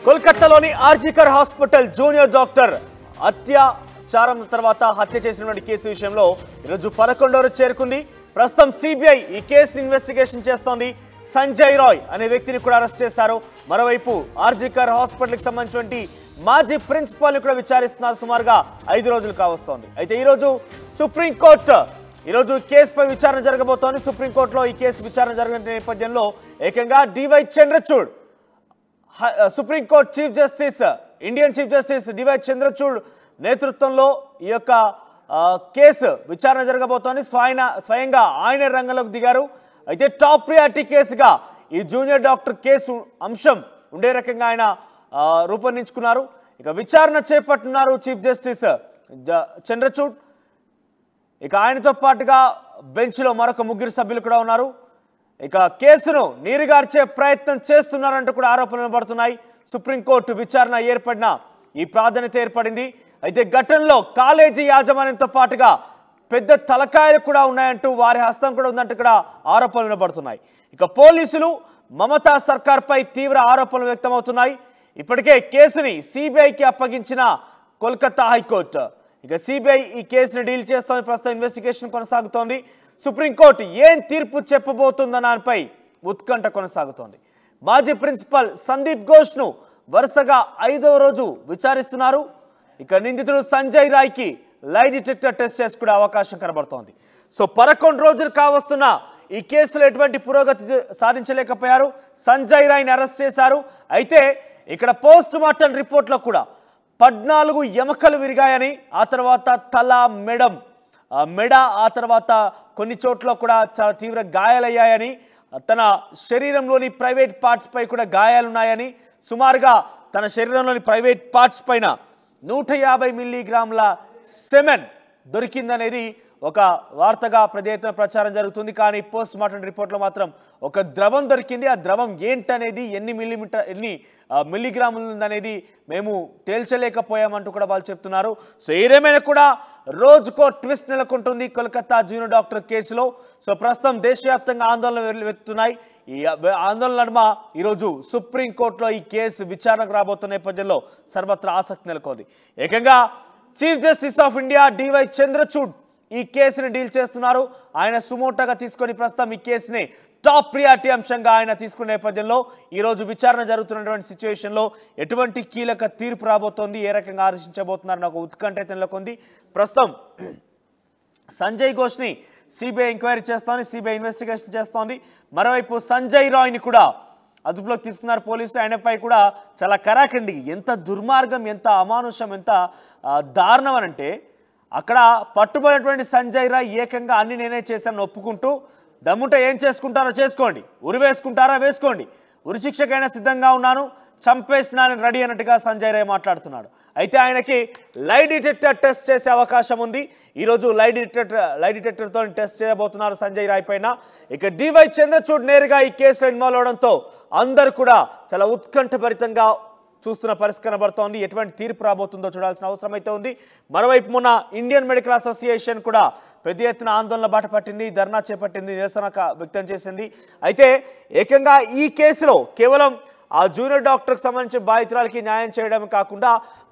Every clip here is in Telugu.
కోల్కతాలోని ఆర్జికర్ హాస్పిటల్ జూనియర్ డాక్టర్ అత్యాచారం తర్వాత హత్య చేసినటువంటి కేసు విషయంలో ఈరోజు 11వ రోజు చేరుకుంది. ప్రస్తుతం సిబిఐ ఈ కేసు ఇన్వెస్టిగేషన్ చేస్తోంది. సంజయ్ రాయ్ అనే వ్యక్తిని కూడా అరెస్ట్ చేశారు. మరోవైపు ఆర్జికర్ హాస్పిటల్కి సంబంధించినటువంటి మాజీ ప్రిన్సిపాల్ని కూడా విచారిస్తున్నారు. సుమారుగా 5 రోజులు కావస్తోంది. అయితే ఈరోజు సుప్రీంకోర్టు ఈరోజు కేసుపై విచారణ జరగబోతోంది. సుప్రీంకోర్టులో ఈ కేసు విచారణ జరిగిన నేపథ్యంలో ఏకంగా D Y Chandrachud supreme court chief justice Indian chief justice D Y Chandrachud నేతృత్వంలో ఈ యొక్క కేసు విచారణ జరగబోతోంది. స్వయంగా ఆయన రంగంలోకి దిగారు. అయితే టాప్ ప్రియారిటీ కేసుగా ఈ జూనియర్ డాక్టర్ కేసు అంశం ఉండే రకంగా ఆయన రూపొందించుకున్నారు. ఇక విచారణ చేపట్టున్నారు చీఫ్ జస్టిస్ చంద్రచూడ్. ఇక ఆయనతో పాటుగా బెంచ్లో మరొక 3 సభ్యులు కూడా ఉన్నారు. ఇక కేసును నీరుగార్చే ప్రయత్నం చేస్తున్నారంటూ కూడా ఆరోపణలు పడుతున్నాయి. సుప్రీంకోర్టు విచారణ ఏర్పడిన ఈ ప్రాధాన్యత ఏర్పడింది. అయితే ఘటనలో కాలేజీ యాజమాన్యంతో పాటుగా పెద్ద తలకాయలు కూడా ఉన్నాయంటూ వారి హస్తం కూడా ఉందంటూ కూడా ఆరోపణలు వినబడుతున్నాయి. ఇక పోలీసులు మమతా సర్కార్పై తీవ్ర ఆరోపణలు వ్యక్తమవుతున్నాయి. ఇప్పటికే కేసుని సిబిఐకి అప్పగించిన కోల్కతా హైకోర్టు ఇక సిబిఐ ఈ కేసుని డీల్ చేస్తోంది. ప్రస్తుతం ఇన్వెస్టిగేషన్ కొనసాగుతోంది. సుప్రీంకోర్టు ఏం తీర్పు చెప్పబోతుందన్న దానిపై ఉత్కంఠ కొనసాగుతోంది. మాజీ ప్రిన్సిపల్ సందీప్ ఘోష్ను వరుసగా 5వ రోజు విచారిస్తున్నారు. ఇక నిందితుడు సంజయ్ రాయ్కి లై డిటెక్టర్ టెస్ట్ చేసుకునే అవకాశం కనబడుతోంది. సో 11 రోజులు కావస్తున్న ఈ కేసులో ఎటువంటి పురోగతి సాధించలేకపోయారు. సంజయ్ రాయ్ని అరెస్ట్ చేశారు. అయితే ఇక్కడ పోస్ట్ మార్టం రిపోర్ట్లో కూడా 14 ఎముకలు విరిగాయని, ఆ తర్వాత తల మెడ ఆ తర్వాత కొన్ని చోట్ల కూడా చాలా తీవ్ర గాయాలయ్యాయని, తన శరీరంలోని ప్రైవేట్ పార్ట్స్ పై కూడా గాయాలున్నాయని, సుమారుగా తన శరీరంలోని ప్రైవేట్ పార్ట్స్ పైన 150 మిల్లీగ్రాముల సెమెన్ దొరికిందనేది ఒక వార్తగా పెద్ద ఎత్తున ప్రచారం జరుగుతుంది. కానీ పోస్ట్ మార్టం రిపోర్ట్లో మాత్రం ఒక ద్రవం దొరికింది. ఆ ద్రవం ఏంటనేది ఎన్ని మిల్లీగ్రాములు ఉందనేది మేము తేల్చలేకపోయామంటూ కూడా వాళ్ళు చెప్తున్నారు. సో ఏదేమైనా కూడా రోజుకో ట్విస్ట్ నెలకొంటుంది కోల్కతా జూనియర్ డాక్టర్ కేసులో. సో ప్రస్తుతం దేశవ్యాప్తంగా ఆందోళనలు వెతుకుతున్నాయి. ఈ ఆందోళన నడుమ ఈరోజు సుప్రీంకోర్టులో ఈ కేసు విచారణకు రాబోతున్న నేపథ్యంలో సర్వత్రా ఆసక్తి నెలకొంది. ఏకంగా chief justice of India D Y Chandrachud ఈ కేసుని డీల్ చేస్తున్నారు. ఆయన సుమోటోగా తీసుకొని ప్రస్తుతం ఈ కేసుని టాప్ ప్రియారిటీ అంశంగా ఆయన తీసుకునే నేపథ్యంలో ఈరోజు విచారణ జరుగుతున్నటువంటి సిచ్యువేషన్లో ఎటువంటి కీలక తీర్పు రాబోతోంది, ఏ రకంగా ఆలోచించబోతున్నారని ఒక ఉత్కంఠ నెలకొంది. ప్రస్తుతం సంజయ్ ఘోష్ని సిబిఐ ఎంక్వైరీ చేస్తోంది, సిబిఐ ఇన్వెస్టిగేషన్ చేస్తోంది. మరోవైపు సంజయ్ రాయ్ని కూడా అదుపులోకి తీసుకున్నారు పోలీసులు. ఆయనపై కూడా చాలా కరాఖండి, ఎంత దుర్మార్గం, ఎంత అమానుషం, ఎంత దారుణం అనంటే అక్కడ పట్టుబడినటువంటి సంజయ్ రాయ్ ఏకంగా అన్ని నేనే చేశాను ఒప్పుకుంటూ, దమ్ముంటే ఏం చేసుకుంటారో చేసుకోండి, ఉరి వేసుకుంటారా వేసుకోండి, ఉరిశిక్షకైనా సిద్ధంగా ఉన్నాను, చంపేసినాను రెడీ అన్నట్టుగా సంజయ్ రాయ్ మాట్లాడుతున్నాడు. అయితే ఆయనకి లై డిటెక్టర్ టెస్ట్ చేసే అవకాశం ఉంది. ఈరోజు లై డిటెక్టర్తో టెస్ట్ చేయబోతున్నారు సంజయ్ రాయ్ పైన. ఇక డివై చంద్రచూడ్ నేరుగా ఈ కేసులో ఇన్వాల్వ్ అవడంతో అందరూ కూడా చాలా ఉత్కంఠభరితంగా చూస్తున్న పరిస్థితి కనబడుతోంది. ఎటువంటి తీర్పు రాబోతుందో చూడాల్సిన అవసరం అయితే ఉంది. మరోవైపు మొన్న ఇండియన్ మెడికల్ అసోసియేషన్ కూడా పెద్ద ఎత్తున ఆందోళన బాట పట్టింది, ధర్నా చేపట్టింది, నిరసన వ్యక్తం చేసింది. అయితే ఏకంగా ఈ కేసులో కేవలం ఆ జూనియర్ డాక్టర్కి సంబంధించిన బాధితురాలకి న్యాయం చేయడం కాకుండా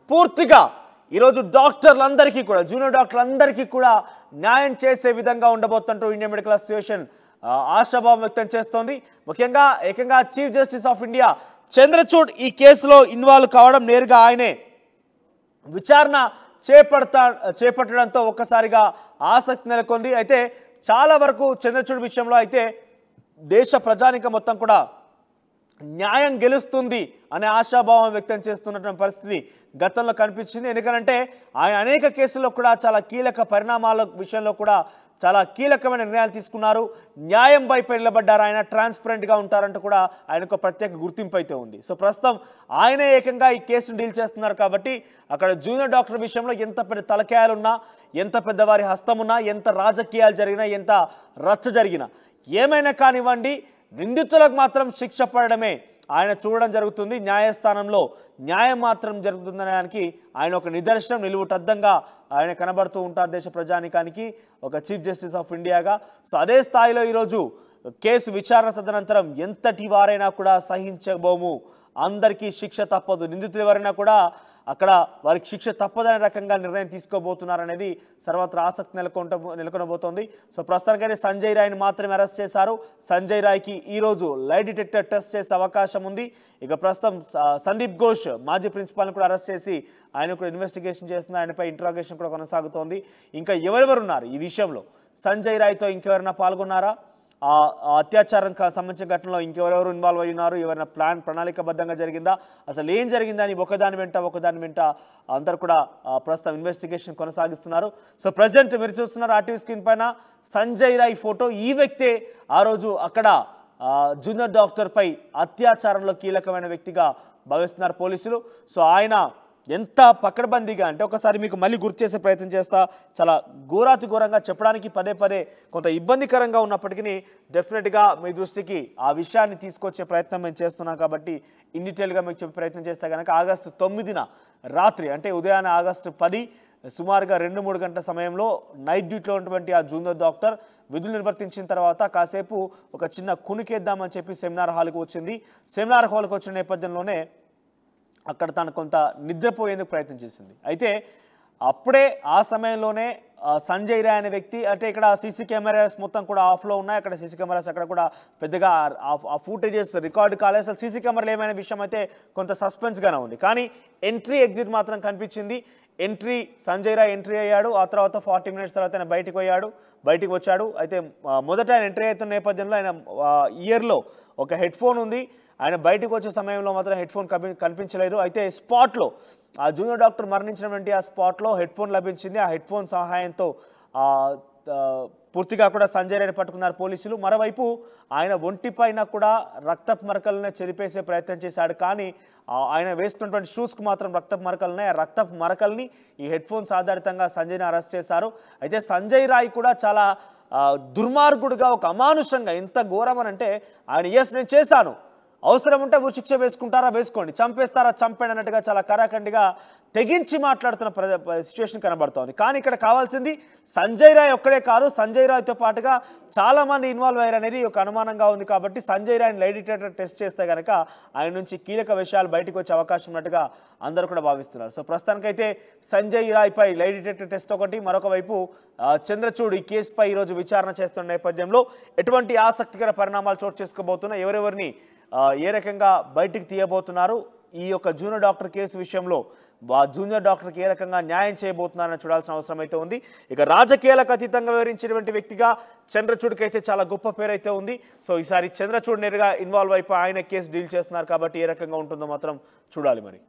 పూర్తిగా ఈరోజు డాక్టర్లందరికీ కూడా, జూనియర్ డాక్టర్లందరికీ కూడా న్యాయం చేసే విధంగా ఉండబోతుంటూ ఇండియన్ మెడికల్ అసోసియేషన్ ఆశాభావం వ్యక్తం చేస్తోంది. ముఖ్యంగా ఏకంగా chief justice of India Chandrachud ఈ కేసులో ఇన్వాల్వ్ కావడం, నేరుగా ఆయనే విచారణ చేపట్టడంతో ఒక్కసారిగా ఆసక్తి నెలకొంది. అయితే చాలా వరకు చంద్రచూడ్ విషయంలో అయితే దేశ ప్రజానికం మొత్తం కూడా న్యాయం గెలుస్తుంది అనే ఆశాభావం వ్యక్తం చేస్తున్నటువంటి పరిస్థితి గతంలో కనిపించింది. ఎందుకంటే ఆయన అనేక కేసుల్లో కూడా చాలా కీలక పరిణామాల విషయంలో కూడా చాలా కీలకమైన నిర్ణయాలు తీసుకున్నారు. న్యాయం వైపు నిలబడ్డారు. ఆయన ట్రాన్స్పరెంట్గా ఉంటారంటూ కూడా ఆయనకు ప్రత్యేక గుర్తింపు అయితే ఉంది. సో ప్రస్తుతం ఆయనే ఏకంగా ఈ కేసును డీల్ చేస్తున్నారు. కాబట్టి అక్కడ జూనియర్ డాక్టర్ విషయంలో ఎంత పెద్ద తలకాయాలున్నా, ఎంత పెద్దవారి హస్తం ఉన్నా, ఎంత రాజకీయాలు జరిగినా, ఎంత రచ్చ జరిగినా, ఏమైనా కానివ్వండి, నిందితులకు మాత్రం శిక్ష పడడమే ఆయన చూడడం జరుగుతుంది. న్యాయస్థానంలో న్యాయం మాత్రం జరుగుతుందనడానికి ఆయన ఒక నిదర్శనం, నిలువుటద్దంగా ఆయన కనబడుతూ ఉంటారు దేశ ప్రజానికానికి ఒక చీఫ్ జస్టిస్ ఆఫ్ ఇండియాగా. సో అదే స్థాయిలో ఈరోజు కేసు విచారణ తదనంతరం ఎంతటి వారైనా కూడా సహించబోము, అందరికీ శిక్ష తప్పదు, నిందితులు ఎవరైనా కూడా అక్కడ వారికి శిక్ష తప్పదనే రకంగా నిర్ణయం తీసుకోబోతున్నారనేది సర్వత్రా ఆసక్తి నెలకొనబోతోంది. సో ప్రస్తుతానికైతే సంజయ్ రాయ్ని మాత్రమే అరెస్ట్ చేశారు. సంజయ్ రాయ్కి ఈరోజు లై డిటెక్టర్ టెస్ట్ చేసే అవకాశం ఉంది. ఇక ప్రస్తుతం సందీప్ ఘోష్ మాజీ ప్రిన్సిపాల్ని కూడా అరెస్ట్ చేసి ఆయన కూడా ఇన్వెస్టిగేషన్ చేస్తుంది. ఆయనపై ఇంట్రాగేషన్ కూడా కొనసాగుతోంది. ఇంకా ఎవరెవరున్నారు ఈ విషయంలో, సంజయ్ రాయ్తో ఇంకెవరైనా పాల్గొన్నారా, ఆ అత్యాచారం సంబంధించిన ఘటనలో ఇంకెవరెవరు ఇన్వాల్వ్ అయి ఉన్నారు, ఎవరైనా ప్రణాళికబద్ధంగా జరిగిందా, అసలు ఏం జరిగిందని ఒకదాని వెంట అందరు కూడా ప్రస్తుతం ఇన్వెస్టిగేషన్ కొనసాగిస్తున్నారు. సో ప్రజెంట్ మీరు చూస్తున్నారు ఆర్టీవీ స్క్రీన్ పైన సంజయ్ రాయ్ ఫోటో. ఈ వ్యక్తే ఆ రోజు అక్కడ జూనియర్ డాక్టర్పై అత్యాచారంలో కీలకమైన వ్యక్తిగా భావిస్తున్నారు పోలీసులు. సో ఆయన ఎంత పకడ్బందీగా అంటే ఒకసారి మీకు మళ్ళీ గుర్తు చేసే ప్రయత్నం చేస్తా. చాలా ఘోరాతి ఘోరంగా చెప్పడానికి పదే కొంత ఇబ్బందికరంగా ఉన్నప్పటికీ డెఫినెట్గా మీ దృష్టికి ఆ విషయాన్ని తీసుకొచ్చే ప్రయత్నం మేము చేస్తున్నాం కాబట్టి ఇన్ డీటెయిల్గా మీకు చెప్పే ప్రయత్నం చేస్తే కనుక ఆగస్టు 9న రాత్రి అంటే ఉదయాన్నే ఆగస్టు 10 సుమారుగా 2-3 గంటల సమయంలో నైట్ డ్యూటీలో ఉన్నటువంటి ఆ జూనియర్ డాక్టర్ విధులు నిర్వర్తించిన తర్వాత కాసేపు ఒక చిన్న కునికేద్దామని చెప్పి సెమినార్ హాల్కి వచ్చింది. సెమినార్ హాల్కి వచ్చిన నేపథ్యంలోనే అక్కడ తను కొంత నిద్రపోయేందుకు ప్రయత్నం చేసింది. అయితే అప్పుడే ఆ సమయంలోనే సంజయ్ రాయ్ అనే వ్యక్తి, అంటే ఇక్కడ సీసీ కెమెరాస్ మొత్తం కూడా ఆఫ్లో ఉన్నాయి. అక్కడ సీసీ కెమెరాస్ అక్కడ కూడా పెద్దగా ఆ ఫుటేజెస్ రికార్డు కాలేదు. అసలు సీసీ కెమెరాలు ఏమైనా విషయం అయితే కొంత సస్పెన్స్గానే ఉంది. కానీ ఎంట్రీ ఎగ్జిట్ మాత్రం కనిపించింది. సంజయ్ రాయ్ ఎంట్రీ అయ్యాడు. ఆ తర్వాత 40 మినిట్స్ తర్వాత ఆయన బయటికి వచ్చాడు. అయితే మొదట ఆయన ఎంట్రీ అవుతున్న నేపథ్యంలో ఆయన ఇయర్లో ఒక హెడ్ ఫోన్ ఉంది. ఆయన బయటకు వచ్చే సమయంలో మాత్రం హెడ్ ఫోన్ కనిపించలేదు. అయితే స్పాట్లో ఆ జూనియర్ డాక్టర్ మరణించినటువంటి ఆ స్పాట్లో హెడ్ ఫోన్ లభించింది. ఆ హెడ్ ఫోన్ సహాయంతో పూర్తిగా కూడా సంజయ్ రాయ్ని పట్టుకున్నారు పోలీసులు. మరోవైపు ఆయన ఒంటిపైన కూడా రక్తపు మరకలనే చెరిపేసే ప్రయత్నం చేశాడు. కానీ ఆయన వేసుకున్నటువంటి షూస్కి మాత్రం రక్తపు మరకలు ఉన్నాయి. ఆ రక్తపు మరకల్ని ఈ హెడ్ ఫోన్స్ ఆధారితంగా సంజయ్ని అరెస్ట్ చేశారు. అయితే సంజయ్ రాయ్ కూడా చాలా దుర్మార్గుడుగా, ఒక అమానుషంగా, ఎంత ఘోరం అని అంటే ఆయన నేను చేశాను, అవసరం ఉంటే ఊరు శిక్ష వేసుకుంటారా వేసుకోండి, చంపేస్తారా చంపేయండి అన్నట్టుగా చాలా కరాఖండిగా తెగించి మాట్లాడుతున్న సిచ్యువేషన్ కనబడుతోంది. కానీ ఇక్కడ కావాల్సింది సంజయ్ రాయ్ ఒక్కడే కాదు, సంజయ్ రాయ్తో పాటుగా చాలామంది ఇన్వాల్వ్ అయ్యారు అనేది ఒక అనుమానంగా ఉంది. కాబట్టి సంజయ్ రాయ్ని లై డిటెక్టర్ టెస్ట్ చేస్తే కనుక ఆయన నుంచి కీలక విషయాలు బయటకు వచ్చే అవకాశం ఉన్నట్టుగా అందరూ కూడా భావిస్తున్నారు. సో ప్రస్తుతానికైతే సంజయ్ రాయ్పై లై డిటెక్టర్ టెస్ట్ ఒకటి, మరొక వైపు చంద్రచూడ్ ఈ కేసుపై ఈరోజు విచారణ చేస్తున్న నేపథ్యంలో ఎటువంటి ఆసక్తికర పరిణామాలు చోటు చేసుకోబోతున్నాయి, ఎవరెవరిని ఏ రకంగా బయటికి తీయబోతున్నారు, ఈ యొక్క జూనియర్ డాక్టర్ కేసు విషయంలో జూనియర్ డాక్టర్కి ఏ రకంగా న్యాయం చేయబోతున్నారని చూడాల్సిన అవసరం అయితే ఉంది. ఇక రాజకీయాలకు అతీతంగా వివరించినటువంటి వ్యక్తిగా చంద్రచూడ్కి అయితే చాలా గొప్ప పేరు అయితే ఉంది. సో ఈసారి చంద్రచూడ్ నేరుగా ఇన్వాల్వ్ అయిపోయి ఆయన కేసు డీల్ చేస్తున్నారు కాబట్టి ఏ రకంగా ఉంటుందో మాత్రం చూడాలి మరి.